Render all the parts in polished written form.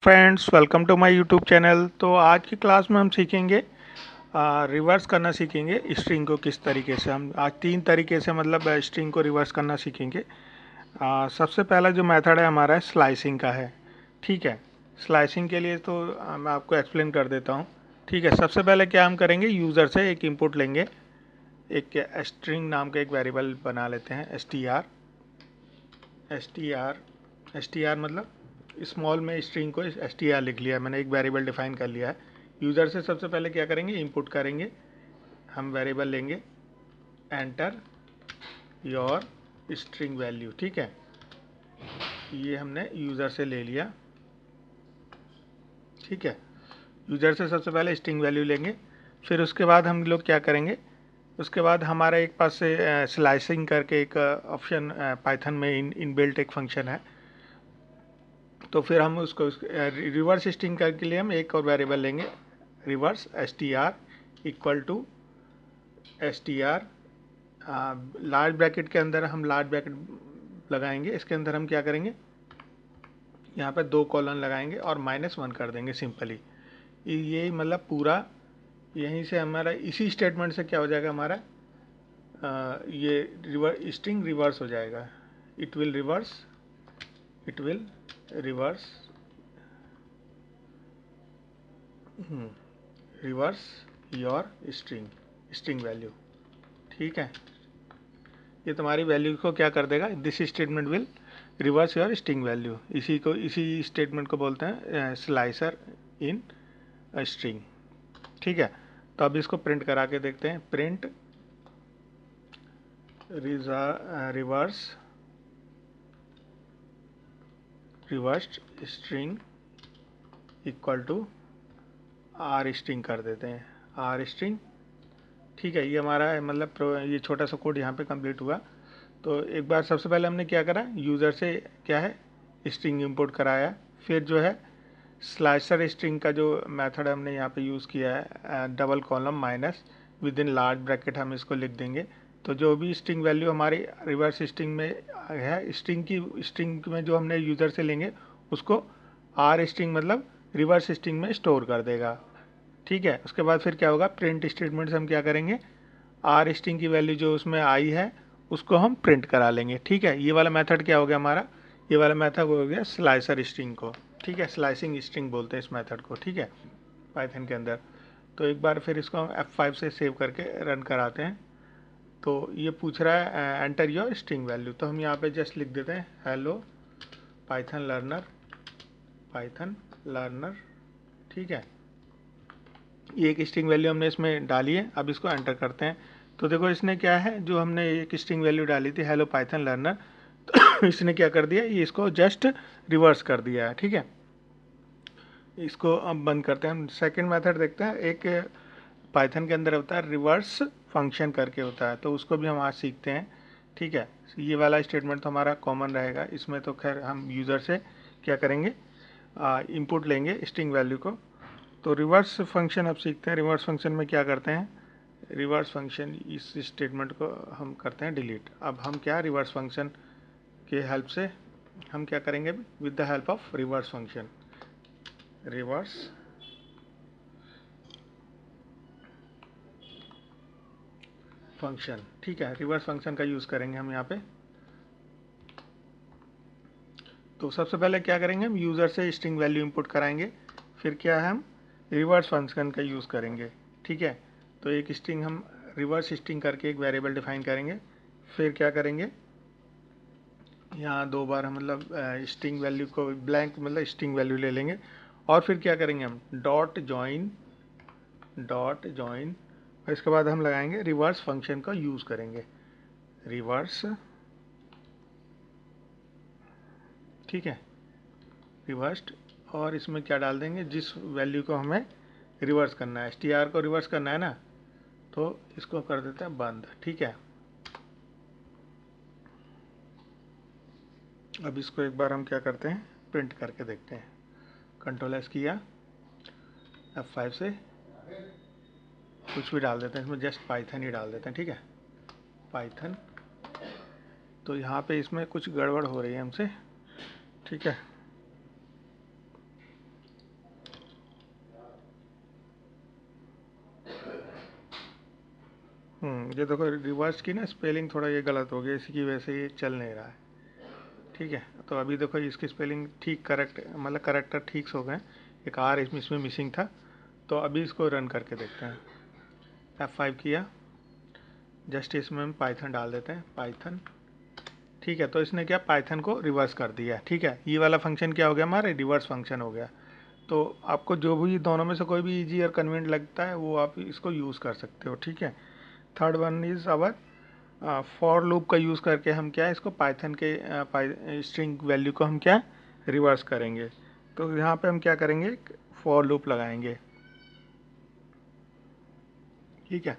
Friends, welcome to my YouTube channel. तो आज की क्लास में हम सीखेंगे रिवर्स करना सीखेंगे स्ट्रिंग को। किस तरीके से हम आज 3 तरीके से मतलब स्ट्रिंग को रिवर्स करना सीखेंगे। सबसे पहला जो मेथड है हमारा है स्लाइसिंग का है। ठीक है, स्लाइसिंग के लिए तो मैं आपको एक्सप्लेन कर देता हूँ। ठीक है, सबसे पहले क्या हम करेंगे, यूज़र से एक इनपुट लेंगे। एक स्ट्रिंग नाम का एक वेरिएबल बना लेते हैं, एस टी आर मतलब स्मॉल में स्ट्रिंग को एस टी आर लिख लिया, मैंने एक वेरिएबल डिफाइन कर लिया है। यूज़र से सबसे पहले क्या करेंगे, इनपुट करेंगे। हम वेरिएबल लेंगे एंटर योर स्ट्रिंग वैल्यू। ठीक है, ये हमने यूज़र से ले लिया। ठीक है, यूज़र से सबसे पहले स्ट्रिंग वैल्यू लेंगे। फिर उसके बाद हम लोग क्या करेंगे, उसके बाद हमारा एक पास से स्लाइसिंग करके एक ऑप्शन पाइथन में इनबिल्ट एक फंक्शन है। तो फिर हम उसको रिवर्स स्ट्रिंग के लिए हम एक और वेरिएबल लेंगे, reverse S T R equal to S T R. Large bracket के अंदर हम लार्ज ब्रैकेट लगाएंगे। इसके अंदर हम क्या करेंगे, यहाँ पे 2 कॉलन लगाएंगे और -1 कर देंगे सिंपली। ये मतलब पूरा यहीं से हमारा इसी स्टेटमेंट से क्या हो जाएगा, हमारा ये स्ट्रिंग रिवर्स हो जाएगा। It will reverse it will reverse reverse your string value. ठीक है, ये तुम्हारी वैल्यू को क्या कर देगा, this statement will reverse your string value. इसी स्टेटमेंट को बोलते हैं स्लाइसर इन स्ट्रिंग। ठीक है, तो अब इसको प्रिंट करा के देखते हैं। Print reversed string equal to R string कर देते हैं, आर स्ट्रिंग। ठीक है, ये हमारा है मतलब ये छोटा सा कोड यहाँ पे कंप्लीट हुआ। तो एक बार सबसे पहले हमने क्या करा, यूज़र से क्या है स्ट्रिंग इंपोर्ट कराया। फिर जो है स्लाइसर स्ट्रिंग का जो मेथड हमने यहाँ पे यूज़ किया है, double column minus with in large bracket हम इसको लिख देंगे। तो जो भी स्ट्रिंग वैल्यू हमारी रिवर्स स्ट्रिंग में है, स्ट्रिंग में जो हमने यूज़र से लेंगे उसको आर स्ट्रिंग मतलब रिवर्स स्ट्रिंग में स्टोर कर देगा। ठीक है, उसके बाद फिर क्या होगा, प्रिंट स्टेटमेंट से हम क्या करेंगे, आर स्ट्रिंग की वैल्यू जो उसमें आई है उसको हम प्रिंट करा लेंगे। ठीक है, ये वाला मेथड क्या हो गया हमारा, ये वाला मेथड हो गया स्लाइसर स्ट्रिंग को। ठीक है, स्लाइसिंग स्ट्रिंग बोलते हैं इस मेथड को। ठीक है, पाइथन के अंदर। तो एक बार फिर इसको हम F5 से सेव करके रन कराते हैं। तो ये पूछ रहा है एंटर योर स्ट्रिंग वैल्यू। तो हम यहाँ पे जस्ट लिख देते हैं हेलो पाइथन लर्नर। ठीक है, ये एक स्ट्रिंग वैल्यू हमने इसमें डाली है। अब इसको एंटर करते हैं। तो देखो इसने क्या है, जो हमने एक स्ट्रिंग वैल्यू डाली थी हेलो पाइथन लर्नर, तो इसने क्या कर दिया, ये इसको जस्ट रिवर्स कर दिया है। ठीक है, इसको अब बंद करते हैं। हम सेकंड मेथड देखते हैं। एक पाइथन के अंदर होता है रिवर्स फंक्शन करके होता है, तो उसको भी हम आज सीखते हैं। ठीक है, ये वाला स्टेटमेंट तो हमारा कॉमन रहेगा। इसमें तो खैर हम यूज़र से क्या करेंगे, इनपुट लेंगे स्ट्रिंग वैल्यू को। तो रिवर्स फंक्शन अब सीखते हैं। रिवर्स फंक्शन में क्या करते हैं, रिवर्स फंक्शन इस स्टेटमेंट को हम करते हैं डिलीट। अब हम क्या रिवर्स फंक्शन के हेल्प से हम क्या करेंगे, with the help of reverse function, reverse function. ठीक है, रिवर्स फंक्शन का यूज़ करेंगे हम यहाँ पे। तो सबसे पहले क्या करेंगे, हम यूज़र से स्ट्रिंग वैल्यू इंपुट कराएंगे। फिर क्या है, हम रिवर्स फंक्शन का यूज़ करेंगे। ठीक है, तो एक स्ट्रिंग हम रिवर्स स्ट्रिंग करके एक वेरिएबल डिफाइन करेंगे। फिर क्या करेंगे, यहाँ 2 बार हम मतलब स्ट्रिंग वैल्यू को ब्लैंक मतलब स्ट्रिंग वैल्यू ले लेंगे। और फिर क्या करेंगे, हम डॉट जॉइन और इसके बाद हम लगाएंगे रिवर्स फंक्शन का यूज़ करेंगे, रिवर्स। ठीक है, रिवर्स्ड। और इसमें क्या डाल देंगे, जिस वैल्यू को हमें रिवर्स करना है, एस टी आर को रिवर्स करना है ना, तो इसको कर देते हैं बंद। ठीक है, अब इसको एक बार हम क्या करते हैं, प्रिंट करके देखते हैं। कंट्रोल एस किया, F5 से कुछ भी डाल देते हैं, इसमें जस्ट पाइथन ही डाल देते हैं। ठीक है, पाइथन। तो यहाँ पे इसमें कुछ गड़बड़ हो रही है हमसे। ठीक है, ये देखो रिवर्स की ना स्पेलिंग थोड़ा ये गलत हो गया, इसी की वजह से ये चल नहीं रहा है। ठीक है, तो अभी देखो इसकी स्पेलिंग ठीक करेक्ट, मतलब करेक्टर ठीक हो गए, एक आर इसमें मिसिंग था। तो अभी इसको रन करके देखते हैं। F5 किया, जस्ट इसमें हम पाइथन डाल देते हैं, पाइथन। ठीक है, तो इसने क्या पाइथन को रिवर्स कर दिया। ठीक है, ये वाला फंक्शन क्या हो गया हमारे, रिवर्स फंक्शन हो गया। तो आपको जो भी दोनों में से कोई भी इजी और कन्वीनियंट लगता है वो आप इसको यूज़ कर सकते हो। ठीक है, third one is hour for loop का यूज़ करके हम क्या है इसको पाइथन के स्ट्रिंग वैल्यू को हम क्या रिवर्स करेंगे। तो यहाँ पे हम क्या करेंगे, फॉर लूप लगाएंगे। ठीक है,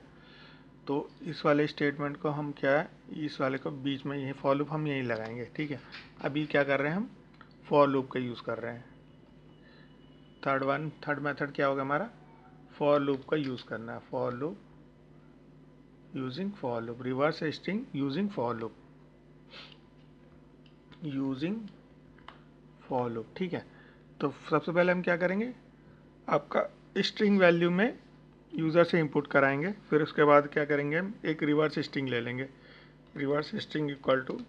तो इस वाले स्टेटमेंट को हम क्या है, इस वाले को बीच में यही फॉर लूप हम यहीं लगाएंगे। ठीक है, अभी क्या कर रहे हैं हम, फॉर लूप का यूज़ कर रहे हैं। थर्ड मेथड क्या होगा हमारा, फॉर लूप का यूज़ करना है। For loop using for loop, reverse string using for loop, using for loop. ठीक है, तो सबसे पहले हम क्या करेंगे, आपका स्ट्रिंग वैल्यू में यूज़र से इंपुट कराएंगे, फिर उसके बाद क्या करेंगे हम एक रिवर्स स्ट्रिंग ले लेंगे, रिवर्स स्ट्रिंग इक्वल टू।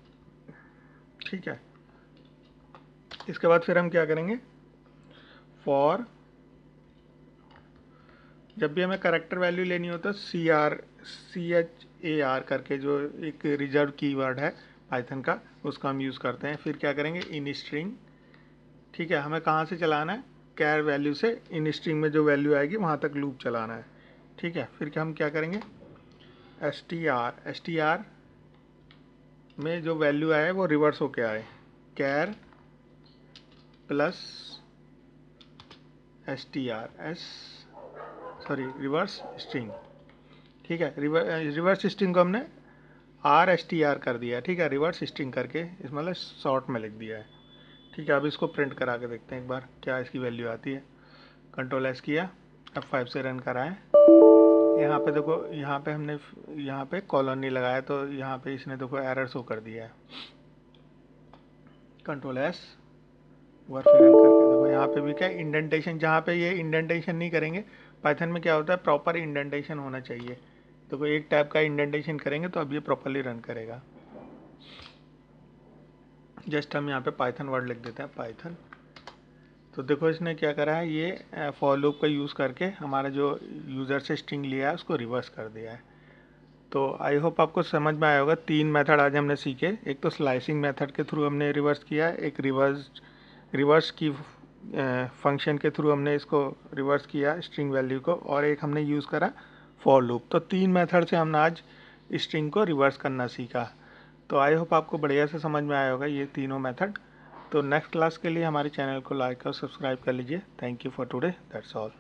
ठीक है, इसके बाद फिर हम क्या करेंगे, फॉर, जब भी हमें करेक्टर वैल्यू लेनी हो तो CHAR करके जो एक रिजर्व कीवर्ड है पाइथन का, उसका हम यूज़ करते हैं। फिर क्या करेंगे, इन स्ट्रिंग। ठीक है, हमें कहाँ से चलाना है, कैर वैल्यू से इन स्ट्रिंग में जो वैल्यू आएगी वहाँ तक लूप चलाना है। ठीक है, फिर क्या हम क्या करेंगे, str में जो वैल्यू आए वो रिवर्स होके आए, कैर प्लस रिवर्स स्ट्रिंग। ठीक है, रिवर्स स्ट्रिंग को हमने RSTR कर दिया। ठीक है, रिवर्स स्ट्रिंग करके इस मतलब शॉर्ट में लिख दिया है। ठीक है, अब इसको प्रिंट करा के देखते हैं एक बार क्या इसकी वैल्यू आती है। कंट्रोल S किया, F5 से रन कराएं। यहाँ पे देखो, यहाँ पे हमने यहाँ पे कॉलन नहीं लगाया तो यहाँ पे इसने देखो एरर शो कर दिया है। कंट्रोल S वर्क फिर रन करके देखो, यहाँ पे भी क्या इंडेंटेशन, जहाँ पे ये इंडेंटेशन नहीं करेंगे, पाइथन में क्या होता है प्रॉपर इंडेंटेशन होना चाहिए। देखो एक टाइप का इंडेंटेशन करेंगे तो अब ये प्रॉपरली रन करेगा। जस्ट हम यहाँ पे पाइथन वर्ड लिख देते हैं, पाइथन। तो देखो इसने क्या करा है, ये फॉर लूप का यूज़ करके हमारा जो यूज़र से स्ट्रिंग लिया है उसको रिवर्स कर दिया है। तो आई होप आपको समझ में आया होगा। 3 मेथड आज हमने सीखे, एक तो स्लाइसिंग मेथड के थ्रू हमने रिवर्स किया है, एक रिवर्स की फंक्शन के थ्रू हमने इसको रिवर्स किया स्ट्रिंग वैल्यू को, और एक हमने यूज़ करा फॉर लूप। तो 3 मेथड से हमने आज स्ट्रिंग को रिवर्स करना सीखा। तो आई होप आपको बढ़िया से समझ में आया होगा ये तीनों मेथड। तो नेक्स्ट क्लास के लिए हमारे चैनल को लाइक और सब्सक्राइब कर लीजिए। Thank you for today, that's all.